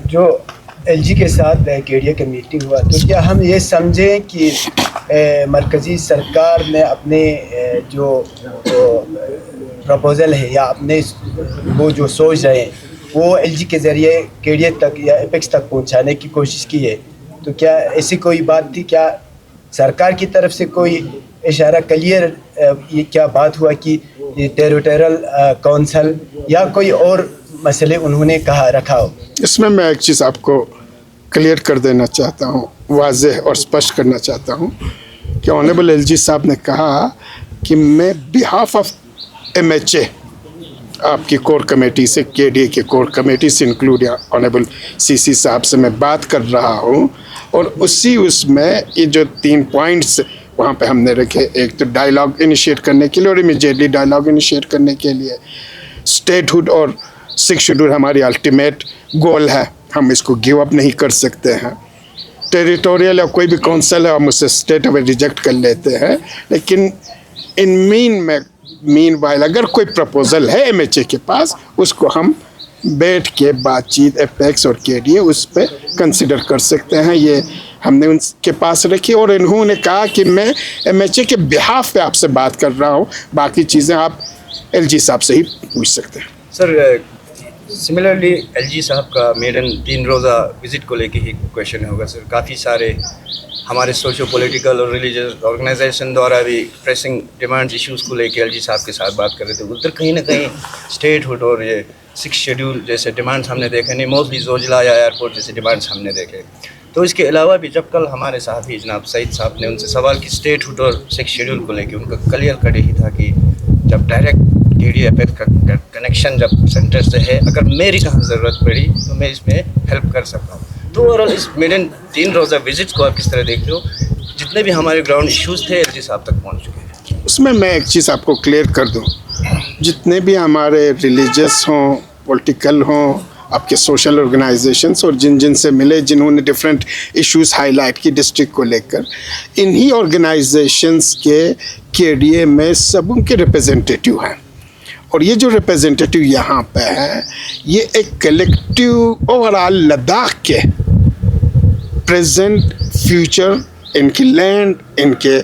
जो एलजी के साथ केडिया का मीटिंग हुआ, तो क्या हम ये समझें कि मरकज़ी सरकार ने अपने जो प्रपोज़ल है या अपने वो जो सोच रहे हैं वो एलजी के ज़रिए केडिया तक या एपेक्स तक पहुंचाने की कोशिश की है? तो क्या ऐसी कोई बात थी? क्या सरकार की तरफ से कोई इशारा क्लियर ये क्या बात हुआ कि ये टेरिटोरियल काउंसिल या कोई और मसले उन्होंने कहा रखा हो? इसमें मैं एक चीज़ आपको क्लियर कर देना चाहता हूँ, वाज़ेह और स्पष्ट करना चाहता हूँ कि ऑनरेबल एलजी साहब ने कहा कि मैं बिहाफ ऑफ एमएचए आपकी कोर कमेटी से, केडीए के कोर कमेटी से इंक्लूड ऑनरेबल सीसी साहब से मैं बात कर रहा हूँ, और उसमें ये जो 3 पॉइंट्स वहाँ पे हमने रखे, एक तो डायलॉग इनिशिएट करने के लिए और इमीडिएटली डायलॉग इनिशिएट करने के लिए स्टेटहुड और 6 शेड्यूल हमारी अल्टीमेट गोल है, हम इसको गिव अप नहीं कर सकते हैं। टेरिटोरियल या कोई भी काउंसिल है हम उसे स्टेट में रिजेक्ट कर लेते हैं, लेकिन मीन वाइल अगर कोई प्रपोजल है एमएचए के पास, उसको हम बैठ के बातचीत एपेक्स और केडीए उस पर कंसिडर कर सकते हैं। ये हमने उनके पास रखी और इन्होंने कहा कि मैं एमएचए के बिहाफ पे आपसे बात कर रहा हूँ, बाकी चीज़ें आप एलजी साहब से ही पूछ सकते हैं। सर, सिमिलरली एलजी साहब का मेडन 3 रोज़ा विज़िट को लेके ही क्वेश्चन होगा सर। काफ़ी सारे हमारे सोशो पॉलिटिकल और रिलीजियस ऑर्गेनाइजेशन द्वारा भी प्रेसिंग डिमांड्स इश्यूज़ को लेके एलजी साहब के साथ बात कर रहे थे। उधर कहीं ना कहीं स्टेटहुड और ये 6 शेड्यूल जैसे डिमांड्स हमने देखे नहीं, मोस्टली जोजिला या एयरपोर्ट जैसे डिमांड्स हमने देके। तो इसके अलावा भी जब कल हमारे साथी जनाब सईद साहब ने उनसे सवाल की स्टेटहुड और 6 शेड्यूल को लेके, उनका क्लियर कट ही था कि जब डायरेक्ट केडीए एपेक्स का कनेक्शन जब सेंटर से है, अगर मेरी कहाँ ज़रूरत पड़ी तो मैं इसमें हेल्प कर सकता हूँ। तो ओवरऑल इस मेडन 3 रोज़ा विजिट्स को आप किस तरह देखते हो? जितने भी हमारे ग्राउंड इश्यूज़ थे एलजी साहब तक पहुँच चुके हैं। उसमें मैं एक चीज़ आपको क्लियर कर दूँ, जितने भी हमारे रिलीजियस हों, पॉलिटिकल हों, आपके सोशल ऑर्गेनाइजेशंस और जिन से मिले, जिन्होंने डिफरेंट इश्यूज़ हाईलाइट की डिस्ट्रिक्ट को लेकर, इन्हीं ऑर्गेनाइजेशंस के केडीए में सब उनके रिप्रेजेंटेटिव हैं। और ये जो रिप्रेजेंटेटिव यहाँ पे है, ये एक कलेक्टिव ओवरऑल लद्दाख के प्रेजेंट फ्यूचर, इनकी लैंड, इनके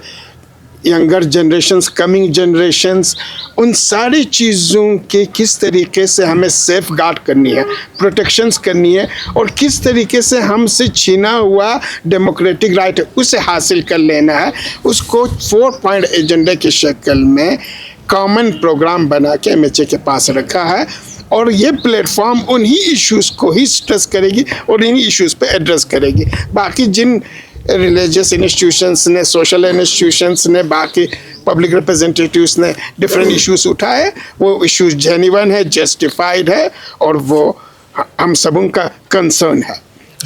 यंगर जनरेशन्स, कमिंग जनरेशन्स, उन सारी चीज़ों के किस तरीके से हमें सेफ गार्ड करनी है, प्रोटेक्शंस करनी है, और किस तरीके से हमसे छीना हुआ डेमोक्रेटिक राइट है उसे हासिल कर लेना है, उसको 4 पॉइंट एजेंडे की शक्ल में कॉमन प्रोग्राम बना के एमएचए के पास रखा है। और ये प्लेटफॉर्म उन्हीं इश्यूज़ को ही स्ट्रेस करेगी और इन्हीं इश्यूज़ पे एड्रेस करेगी। बाकी जिन रिलीजियस इंस्टीट्यूशंस ने, सोशल इंस्टीट्यूशंस ने, बाकी पब्लिक रिप्रेजेंटेटिव्स ने डिफरेंट इश्यूज़ उठाए, वो इश्यूज़ जेन्युइन है, जस्टिफाइड है, और वो हम सबों का कंसर्न है।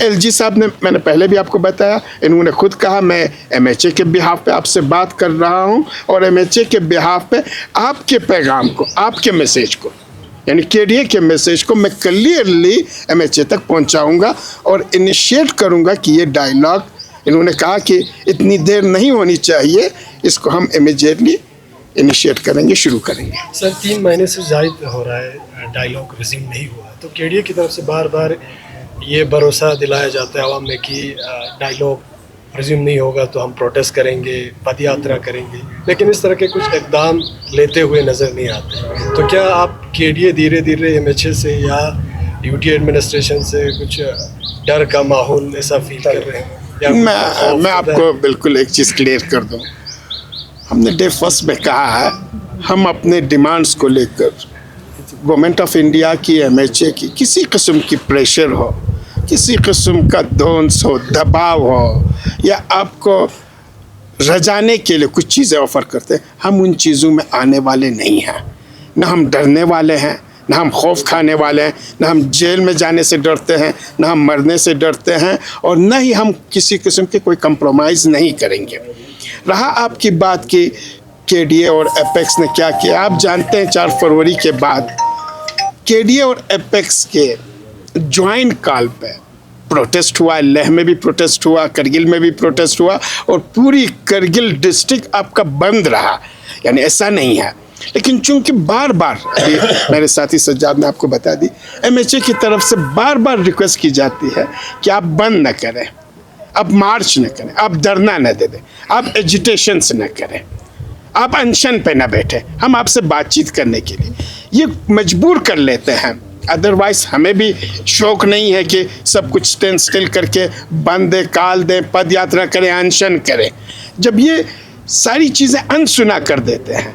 एलजी साहब ने, मैंने पहले भी आपको बताया, इन्होंने खुद कहा मैं एमएचए के बिहाफ पे आपसे बात कर रहा हूँ, और एमएचए के बिहाफ पे आपके पैगाम को, आपके मैसेज को, यानी केडीए के मैसेज को मैं क्लियरली एमएचए तक पहुँचाऊँगा और इनिशिएट करूँगा कि ये डायलॉग, इन्होंने कहा कि इतनी देर नहीं होनी चाहिए, इसको हम इमीडिएटली इनिशिएट करेंगे, शुरू करेंगे। सर, 3 महीने से ज़ायद हो रहा है, डायलॉग रिज्यूम नहीं हुआ, तो केडीए की तरफ से बार बार ये भरोसा दिलाया जाता है आवाम में कि डायलॉग रिज्यूम नहीं होगा तो हम प्रोटेस्ट करेंगे, पद यात्रा करेंगे, लेकिन इस तरह के कुछ इकदाम लेते हुए नज़र नहीं आते। तो क्या आप केडीए धीरे धीरे एमएचए से या यूटी एडमिनिस्ट्रेशन से कुछ डर का माहौल ऐसा फील कर रहे हैं? मैं आपको बिल्कुल एक चीज़ क्लियर कर दूं, हमने डे फर्स्ट में कहा है, हम अपने डिमांड्स को लेकर गवर्नमेंट ऑफ इंडिया की, एमएचए की, किसी किस्म की प्रेशर हो, किसी किस्म का धौंस हो, दबाव हो, या आपको रजाने के लिए कुछ चीज़ें ऑफ़र करते हैं, हम उन चीज़ों में आने वाले नहीं हैं। ना हम डरने वाले हैं, ना हम खौफ खाने वाले हैं, ना हम जेल में जाने से डरते हैं, ना हम मरने से डरते हैं, और ना ही हम किसी किस्म के कोई कंप्रोमाइज़ नहीं करेंगे। रहा आपकी बात की केडीए और एपेक्स ने क्या किया, आप जानते हैं 4 फरवरी के बाद केडीए और एपेक्स के ज्वाइंट कॉल पे प्रोटेस्ट हुआ, लेह में भी प्रोटेस्ट हुआ, करगिल में भी प्रोटेस्ट हुआ, और पूरी करगिल डिस्ट्रिक्ट आपका बंद रहा। यानी ऐसा नहीं है, लेकिन चूंकि बार बार अभी मेरे साथी सज्जाद ने आपको बता दी, MHA की तरफ से बार बार रिक्वेस्ट की जाती है कि आप बंद न करें, आप मार्च न करें, आप धरना न दे दें, आप एजिटेशंस न करें, आप अनशन पे न बैठे, हम आपसे बातचीत करने के लिए ये मजबूर कर लेते हैं। अदरवाइज हमें भी शौक नहीं है कि सब कुछ स्टैंड स्टिल करके बंद दें, काल दें, पद यात्रा करें, अनशन करें। जब ये सारी चीज़ें अनसुना कर देते हैं,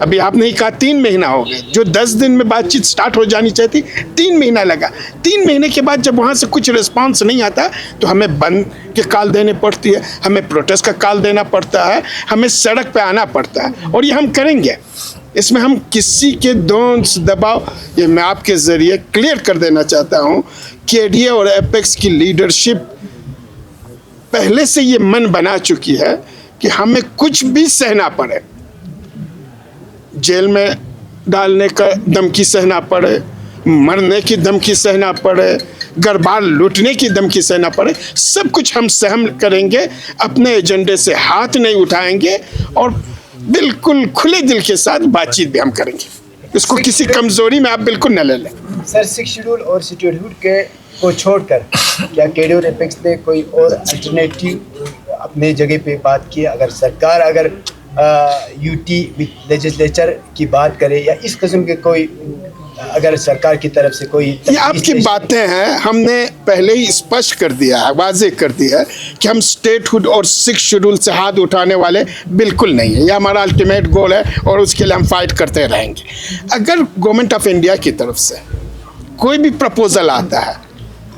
अभी आपने ही कहा 3 महीना हो गए, जो 10 दिन में बातचीत स्टार्ट हो जानी चाहिए 3 महीना लगा। 3 महीने के बाद जब वहाँ से कुछ रिस्पांस नहीं आता तो हमें बंद के कॉल देने पड़ती है, हमें प्रोटेस्ट का कॉल देना पड़ता है, हमें सड़क पे आना पड़ता है, और ये हम करेंगे। इसमें हम किसी के दोष दबाव, ये मैं आपके ज़रिए क्लियर कर देना चाहता हूँ, KDA और एपेक्स की लीडरशिप पहले से ये मन बना चुकी है कि हमें कुछ भी सहना पड़े, जेल में डालने का धमकी सहना पड़े, मरने की धमकी सहना पड़े, घर बार लूटने की धमकी सहना पड़े, सब कुछ हम सहन करेंगे, अपने एजेंडे से हाथ नहीं उठाएंगे और बिल्कुल खुले दिल के साथ बातचीत भी हम करेंगे। इसको किसी कमजोरी में आप बिल्कुल न ले लें। सर, 6 शेड्यूल और स्टेटहुड के को छोड़कर क्या KDA और एपेक्स ने कोई और अल्टरनेटिव अपने जगह पे बात की? अगर सरकार अगर UT लेजिस्लेचर की बात करे या इस किस्म के कोई अगर सरकार की तरफ से कोई, ये आपकी बातें हैं, हमने पहले ही स्पष्ट कर दिया है, वाजे कर दिया है कि हम स्टेटहुड और 6 शेड्यूल से हाथ उठाने वाले बिल्कुल नहीं है। ये हमारा अल्टीमेट गोल है और उसके लिए हम फाइट करते रहेंगे। अगर गवर्नमेंट ऑफ इंडिया की तरफ से कोई भी प्रपोजल आता है,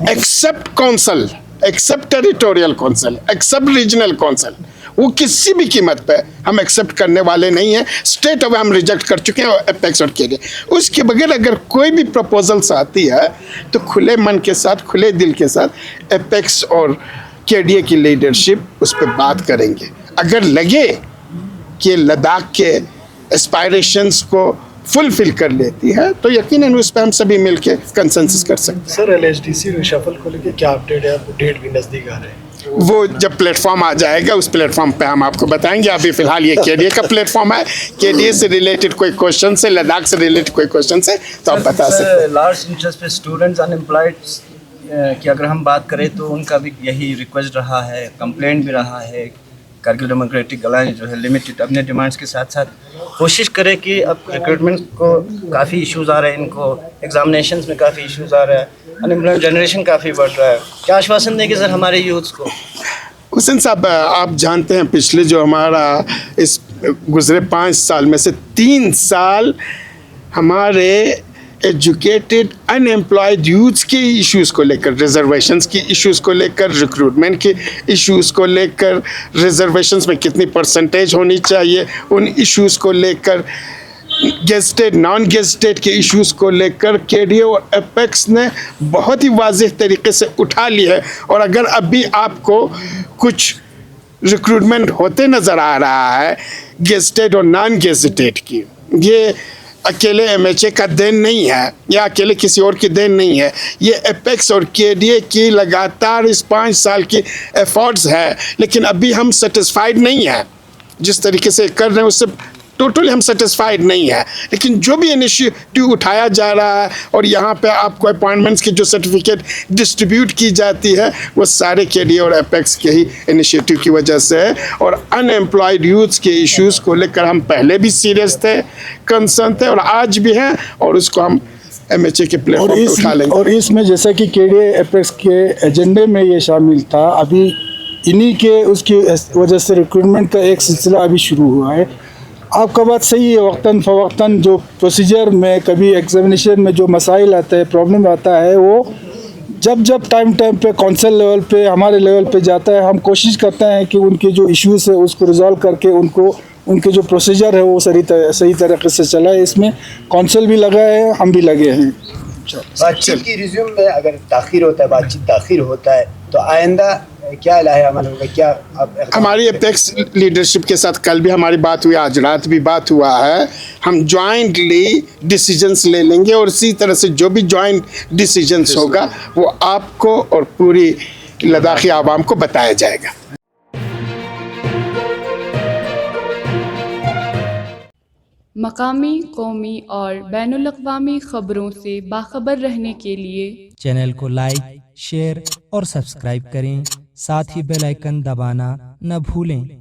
except council, except territorial council, except regional council, वो किसी भी कीमत पे हम एक्सेप्ट करने वाले नहीं हैं। स्टेट अवे हम रिजेक्ट कर चुके हैं एपेक्स और KDA। उसके बगैर अगर कोई भी प्रपोजल्स आती है तो खुले मन के साथ, खुले दिल के साथ एपेक्स और KDA की लीडरशिप उस पर बात करेंगे। अगर लगे कि लद्दाख के एस्पायरेशंस को फुलफिल कर लेती है तो यकीनन उस पर हम सभी मिलकर कंसेंसस कर सकते हैं। सर, LHDC रिशफल को लेकर क्या अपडेट है? आपको डेट भी नज़दीक आ रहे हैं, वो जब प्लेटफॉर्म आ जाएगा उस प्लेटफॉर्म पे हम आपको बताएंगे। अभी फिलहाल ये KDA का प्लेटफॉर्म है, KDA से रिलेटेड कोई क्वेश्चन है, लद्दाख से रिलेटेड कोई क्वेश्चन है तो आप बता सकते हैं। लार्ज इंटरेस्ट पे स्टूडेंट्स अनएम्प्लॉयड की अगर हम बात करें तो उनका भी यही रिक्वेस्ट रहा है, कंप्लेंट भी रहा है। कारगिल डेमोक्रेटिक अलायंस जो है लिमिटेड अपने डिमांड्स के साथ साथ कोशिश करे कि अब रिक्रूटमेंट को काफ़ी इश्यूज़ आ रहे हैं, इनको एग्जामिनेशंस में काफ़ी इश्यूज़ आ रहा है, अनएम्प्लॉयड जनरेशन काफ़ी बढ़ रहा है। क्या आश्वासन देंगे सर हमारे यूथ्स को? हुसैन साहब, आप जानते हैं पिछले जो हमारा इस गुजरे 5 साल में से 3 साल हमारे एजुकेटेड अनएम्प्लॉयड यूथ्स के इश्यूज़ को लेकर, रिजर्वेशंस की इश्यूज़ को लेकर, रिक्रूटमेंट के इश्यूज़ को लेकर, रिजर्वेशंस में कितनी परसेंटेज होनी चाहिए उन इश्यूज़ को लेकर, गेस्टेड नॉन गेस्टेड के इश्यूज़ को लेकर KDA और एपेक्स ने बहुत ही वाज़ेह तरीके से उठा ली है। और अगर अभी आपको कुछ रिक्रूटमेंट होते नज़र आ रहा है गेस्टेड और नॉन गेस्टेड की, ये अकेले MHA का देन नहीं है या अकेले किसी और की देन नहीं है, ये एपेक्स और KDA की लगातार इस 5 साल की एफर्ट्स है। लेकिन अभी हम सेटिस्फाइड नहीं हैं, जिस तरीके से कर रहे हैं उससे टोटली हम सेटिस्फाइड नहीं है। लेकिन जो भी इनिशिएटिव उठाया जा रहा है और यहाँ पे आपको अपॉइंटमेंट्स की जो सर्टिफिकेट डिस्ट्रीब्यूट की जाती है वो सारे KDA और एपेक्स के ही इनिशिएटिव की वजह से है। और अनएम्प्लॉयड यूथ्स के इश्यूज़ को लेकर हम पहले भी सीरियस थे, कंसर्न थे और आज भी हैं, और उसको हम MHA के प्लेटफॉर्म पे उठा लेंगे। और इसमें जैसा कि KDA एपेक्स के एजेंडे में ये शामिल था, अभी इन्हीं के उसकी वजह से रिक्रूटमेंट का एक सिलसिला अभी शुरू हुआ है। आपका बात सही है, वक्तन फ़वक्तन जो प्रोसीजर में कभी एग्जामिनेशन में जो मसाइल आते हैं, प्रॉब्लम आता है, वो जब टाइम पे कौंसिल लेवल पे, हमारे लेवल पे जाता है, हम कोशिश करते हैं कि उनके जो इश्यूज़ है उसको रिजॉल्व करके उनके जो प्रोसीजर है वो सही तरीके से चला है। इसमें कौंसिल भी लगा है, हम भी लगे हैं। बातचीत की रिज्यूम में अगर ताख़ीर होता है, बातचीत ताख़ीर होता है तो आइंदा क्या लाहे अमल होगा? क्या हमारी एपेक्स लीडरशिप के साथ कल भी हमारी बात हुई, आज रात भी बात हुआ है। हम जॉइंटली डिसीजंस ले लेंगे और इसी तरह से जो भी जॉइंट डिसीजंस होगा वो आपको और पूरी लद्दाखी आवाम को बताया जाएगा। मकामी, कौमी और बैनुल-अक़वामी ख़बरों से बाखबर रहने के लिए चैनल को लाइक, शेयर और सब्सक्राइब करें। साथ ही बेल आइकन दबाना न भूलें।